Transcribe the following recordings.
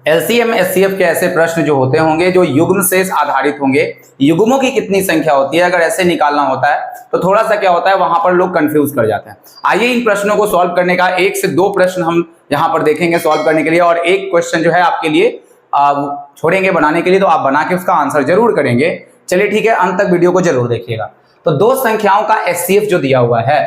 LCM HCF के ऐसे प्रश्न जो होते होंगे जो युग्म से आधारित होंगे, युग्मों की कितनी संख्या होती है अगर ऐसे निकालना होता है तो थोड़ा सा क्या होता है, वहां पर लोग कंफ्यूज कर जाते हैं। आइए इन प्रश्नों को सॉल्व करने का 1 से 2 प्रश्न हम यहां पर देखेंगे सॉल्व करने के लिए, और एक क्वेश्चन जो है आपके लिए छोड़ेंगे बनाने के लिए, तो आप बना के उसका आंसर जरूर करेंगे। चलिए ठीक है, अंत तक वीडियो को जरूर देखिएगा। तो दो संख्याओं का एचसीएफ जो दिया हुआ है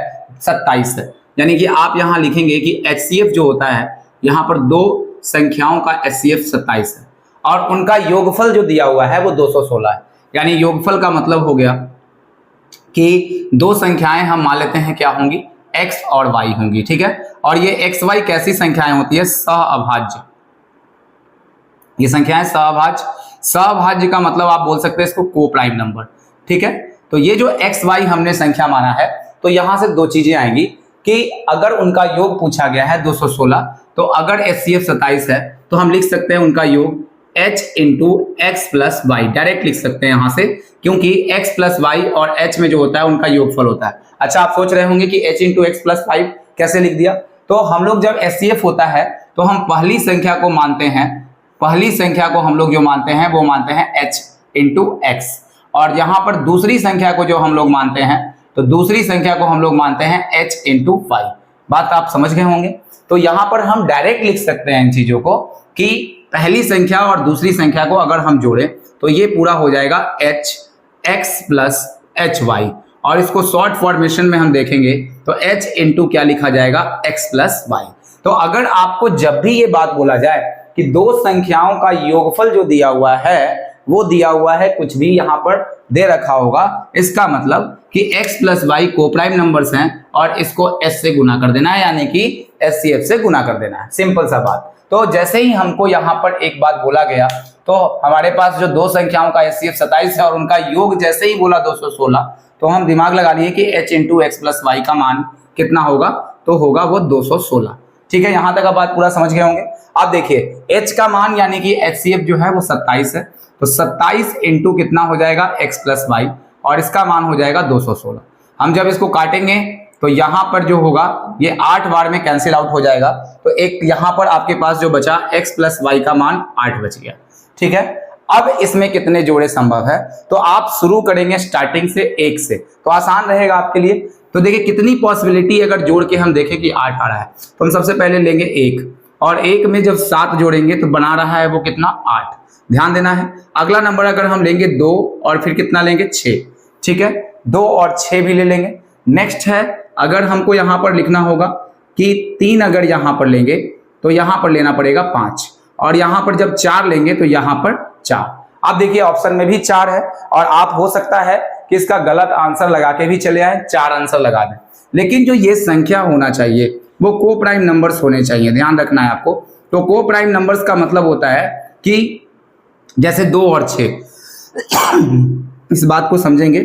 27 है, यानी कि आप यहां लिखेंगे कि एचसीएफ जो होता है, यहां पर दो संख्याओं का एचसीएफ 27 है और उनका योगफल जो दिया हुआ है वो 216 है। यानी योगफल का मतलब हो गया कि दो संख्याएं हम मान लेते हैं क्या होंगी, x और y होंगी, ठीक है। और ये x y कैसी संख्याएं होती है, सहअभाज्य। ये संख्याएं सहअभाज्य, सहअभाज्य का मतलब आप बोल सकते हैं इसको को प्राइम नंबर, ठीक है। तो ये जो x y हमने संख्या माना है, तो यहां से दो चीजें आएंगी कि अगर उनका योग पूछा गया है 216, तो अगर एचसीएफ 27 है तो हम लिख सकते हैं उनका योग h into x plus y, direct लिख सकते हैं यहां से, क्योंकि x प्लस वाई और h में जो होता है उनका योगफल होता है। अच्छा, आप सोच रहे होंगे कि h into x plus y कैसे लिख दिया, तो हम लोग जब एचसीएफ होता है तो हम पहली संख्या को मानते हैं, पहली संख्या को हम लोग जो मानते हैं वो मानते हैं h इंटू एक्स, और यहां पर दूसरी संख्या को जो हम लोग मानते हैं, तो दूसरी संख्या को हम लोग मानते हैं h इंटू वाई। बात आप समझ गए होंगे। तो यहां पर हम डायरेक्ट लिख सकते हैं इन चीजों को कि पहली संख्या और दूसरी संख्या को अगर हम जोड़ें तो ये पूरा हो जाएगा h x plus h y, और इसको शॉर्ट फॉर्मेशन में हम देखेंगे तो h इंटू क्या लिखा जाएगा, x प्लस वाई। तो अगर आपको जब भी ये बात बोला जाए कि दो संख्याओं का योगफल जो दिया हुआ है वो दिया हुआ है, कुछ भी यहां पर दे रखा होगा, इसका मतलब कि x प्लस वाई को प्राइम नंबर्स हैं और इसको s से गुना कर देना है, यानी कि एचसीएफ से गुना कर देना है, सिंपल सा बात। तो जैसे ही हमको यहाँ पर एक बात बोला गया, तो हमारे पास जो दो संख्याओं का एचसीएफ 27 है और उनका योग जैसे ही बोला 216, तो हम दिमाग लगा लिए कि h into x plus y का मान कितना होगा, तो होगा वो 216। ठीक है, यहां तक आप बात पूरा समझ गए होंगे। अब देखिए h का मान यानी कि एचसीएफ जो है वो 27 है, तो 27 इंटू कितना हो जाएगा, x प्लस वाई, और इसका मान हो जाएगा 216। हम जब इसको काटेंगे तो यहां पर जो होगा ये 8 बार में कैंसिल आउट हो जाएगा, तो एक यहां पर आपके पास जो बचा x प्लस वाई का मान 8 बच गया, ठीक है। अब इसमें कितने जोड़े संभव है, तो आप शुरू करेंगे स्टार्टिंग से 1 से, तो आसान रहेगा आपके लिए। तो देखिए कितनी पॉसिबिलिटी अगर जोड़ के हम देखें कि 8 आ रहा है, तो हम सबसे पहले लेंगे 1, और 1 में जब 7 जोड़ेंगे तो बना रहा है वो कितना, 8, ध्यान देना है। अगला नंबर अगर हम लेंगे 2 और फिर कितना लेंगे, 6, ठीक है, 2 और 6 भी ले लेंगे। नेक्स्ट है, अगर हमको यहां पर लिखना होगा कि 3 अगर यहां पर लेंगे तो यहां पर लेना पड़ेगा 5, और यहां पर जब 4 लेंगे तो यहां पर 4। अब देखिए ऑप्शन में भी 4 है, और आप हो सकता है कि इसका गलत आंसर लगा के भी चले आए, 4 आंसर लगा दें, लेकिन जो ये संख्या होना चाहिए वो को प्राइम नंबर्स होने चाहिए, ध्यान रखना है आपको। तो को प्राइम नंबर्स का मतलब होता है कि जैसे 2 और 6, इस बात को समझेंगे,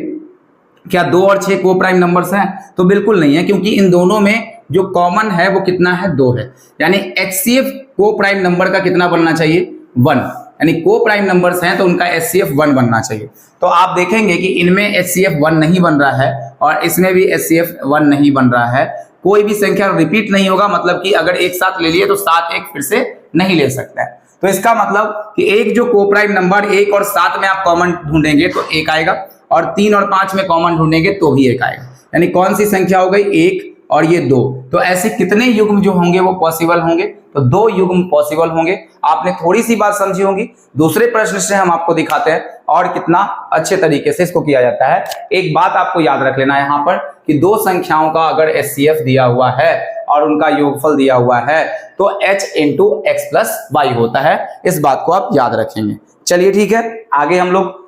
क्या 2 और 6 को प्राइम नंबर्स हैं, तो बिल्कुल नहीं है, क्योंकि इन दोनों में जो कॉमन है वो कितना है, 2 है। यानी एचसीएफ को प्राइम नंबर का कितना बनना चाहिए, 1, यानी को प्राइम नंबर्स हैं तो उनका एचसीएफ 1 बनना चाहिए। तो आप देखेंगे कि इनमें एचसीएफ 1 नहीं बन रहा है और इसमें भी एचसीएफ 1 नहीं बन रहा है, कोई भी संख्या रिपीट नहीं होगा, मतलब कि अगर एक साथ ले लिए तो 7 एक फिर से नहीं ले सकता है। तो इसका मतलब कि एक जो को प्राइम नंबर 1 और 7 में आप कॉमन ढूंढेंगे तो 1 आएगा, और 3 और 5 में कॉमन ढूंढेंगे तो भी 1 आएगा। यानी कौन सी संख्या हो गई, 1 और ये 2। तो ऐसे कितने युग्म जो होंगे वो पॉसिबल होंगे, तो 2 युग्म पॉसिबल होंगे। आपने थोड़ी सी बात समझी होगी। दूसरे प्रश्न से हम आपको दिखाते हैं और कितना अच्छे तरीके से इसको किया जाता है। एक बात आपको याद रख लेना है यहाँ पर कि दो संख्याओं का अगर एचसीएफ दिया हुआ है और उनका योगफल दिया हुआ है तो h into x plus y होता है। इस बात को आप याद रखेंगे। चलिए ठीक है, आगे हम लोग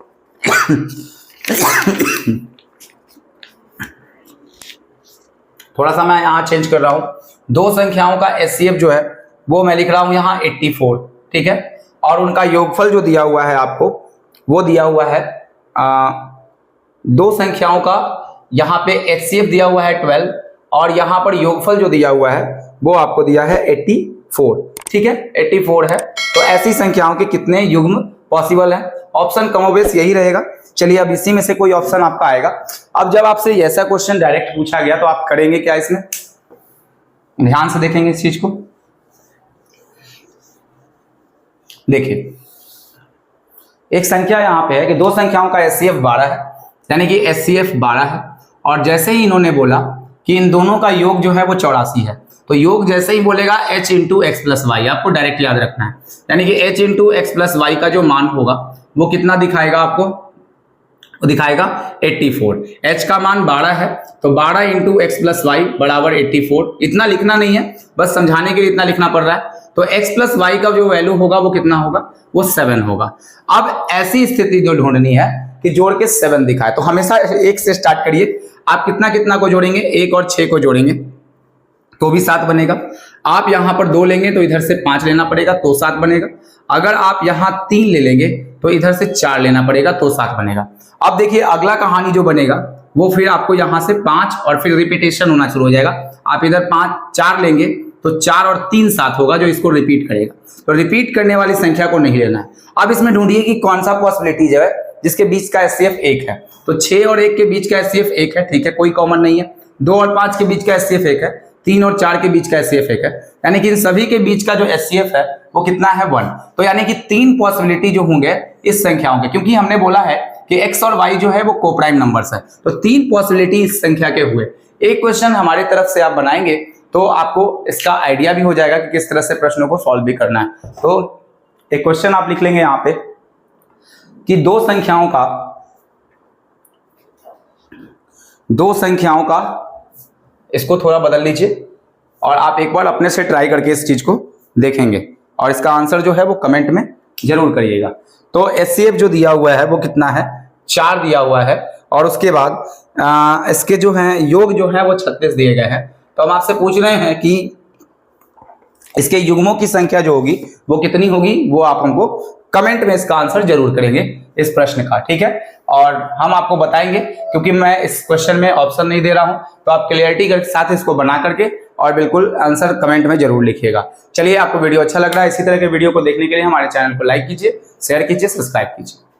थोड़ा सा मैं यहां चेंज कर रहा हूं। दो संख्याओं का एचसीएफ जो है वो मैं लिख रहा हूं यहां 84, ठीक है, और उनका योगफल जो दिया हुआ है आपको वो दिया हुआ है दो संख्याओं का यहां पे एचसीएफ दिया हुआ है 12, और यहां पर योगफल जो दिया हुआ है वो आपको दिया है 84, ठीक है, 84 है। तो ऐसी संख्याओं के कितने युग्म पॉसिबल है, ऑप्शन कमोबेश यही रहेगा। चलिए अब इसी में से कोई ऑप्शन आपका आएगा। अब जब आपसे ऐसा क्वेश्चन डायरेक्ट पूछा गया तो आप करेंगे क्या, इसमें ध्यान से देखेंगे इस चीज को। देखिए एक संख्या यहाँ पे है कि दो संख्याओं का HCF 12 है, यानी कि HCF 12 है, और जैसे ही इन्होंने बोला कि इन दोनों का योग जो है वो 84 है, तो योग जैसे ही बोलेगा h into x plus y, आपको डायरेक्ट याद रखना है, यानी कि h into x plus y का जो मान होगा वो कितना दिखाएगा आपको, वो दिखाएगा 84। h का मान 12 है, तो 12 इंटू एक्स प्लस वाई बराबर 84। इतना लिखना नहीं है, बस समझाने के लिए इतना लिखना पड़ रहा है। तो x प्लस वाई का जो वैल्यू होगा वो कितना होगा, वो 7 होगा। अब ऐसी स्थिति जो ढूंढनी है कि जोड़ के 7 दिखाए, तो हमेशा 1 से स्टार्ट करिए। आप कितना कितना को जोड़ेंगे, 1 और 6 को जोड़ेंगे तो भी 7 बनेगा। आप यहां पर 2 लेंगे तो इधर से 5 लेना पड़ेगा तो 7 बनेगा। अगर आप यहां 3 ले लेंगे तो इधर से 4 लेना पड़ेगा तो 7 बनेगा। अब देखिए अगला कहानी जो बनेगा वो फिर आपको यहां से 5 और फिर रिपीटेशन होना शुरू हो जाएगा। आप इधर 4 लेंगे तो 4 और 3 7 होगा जो इसको रिपीट करेगा। तो रिपीट करने वाली संख्या को नहीं लेना है। अब इसमें ढूंढिए कि कौन सा पॉसिबिलिटी जो है जिसके बीच का HCF 1 है। तो 6 और 1 के बीच का HCF 1 है, ठीक है, कोई कॉमन नहीं है। 2 और 5 के बीच का HCF 1 है, 3 और 4 के बीच का HCF 1 है, यानी कि इन सभी के बीच का जो HCF है वो कितना है, 1। तो यानी कि 3 पॉसिबिलिटी जो होंगे इस संख्याओं के, क्योंकि हमने बोला है कि x और y जो है वो कोप्राइम नंबर्स है, तो 3 पॉसिबिलिटी इस संख्या के हुए। एक क्वेश्चन हमारे तरफ से आप बनाएंगे तो आपको इसका आइडिया भी हो जाएगा कि किस तरह से प्रश्नों को सॉल्व भी करना है। तो एक क्वेश्चन आप लिख लेंगे यहाँ पे कि दो संख्याओं का इसको थोड़ा बदल लीजिए और आप एक बार अपने से ट्राई करके इस चीज को देखेंगे और इसका आंसर जो है वो कमेंट में जरूर करिएगा। तो HCF जो दिया हुआ है वो कितना है, 4 दिया हुआ है, और उसके बाद इसके जो है योग जो है वो 36 दिए गए हैं। तो हम आपसे पूछ रहे हैं कि इसके युग्मों की संख्या जो होगी वो कितनी होगी, वो आप हमको कमेंट में इसका आंसर जरूर करेंगे इस प्रश्न का, ठीक है। और हम आपको बताएंगे, क्योंकि मैं इस क्वेश्चन में ऑप्शन नहीं दे रहा हूं, तो आप क्लियरिटी के साथ इसको बना करके और बिल्कुल आंसर कमेंट में जरूर लिखिएगा। चलिए, आपको वीडियो अच्छा लग रहा है, इसी तरह के वीडियो को देखने के लिए हमारे चैनल को लाइक कीजिए, शेयर कीजिए, सब्सक्राइब कीजिए।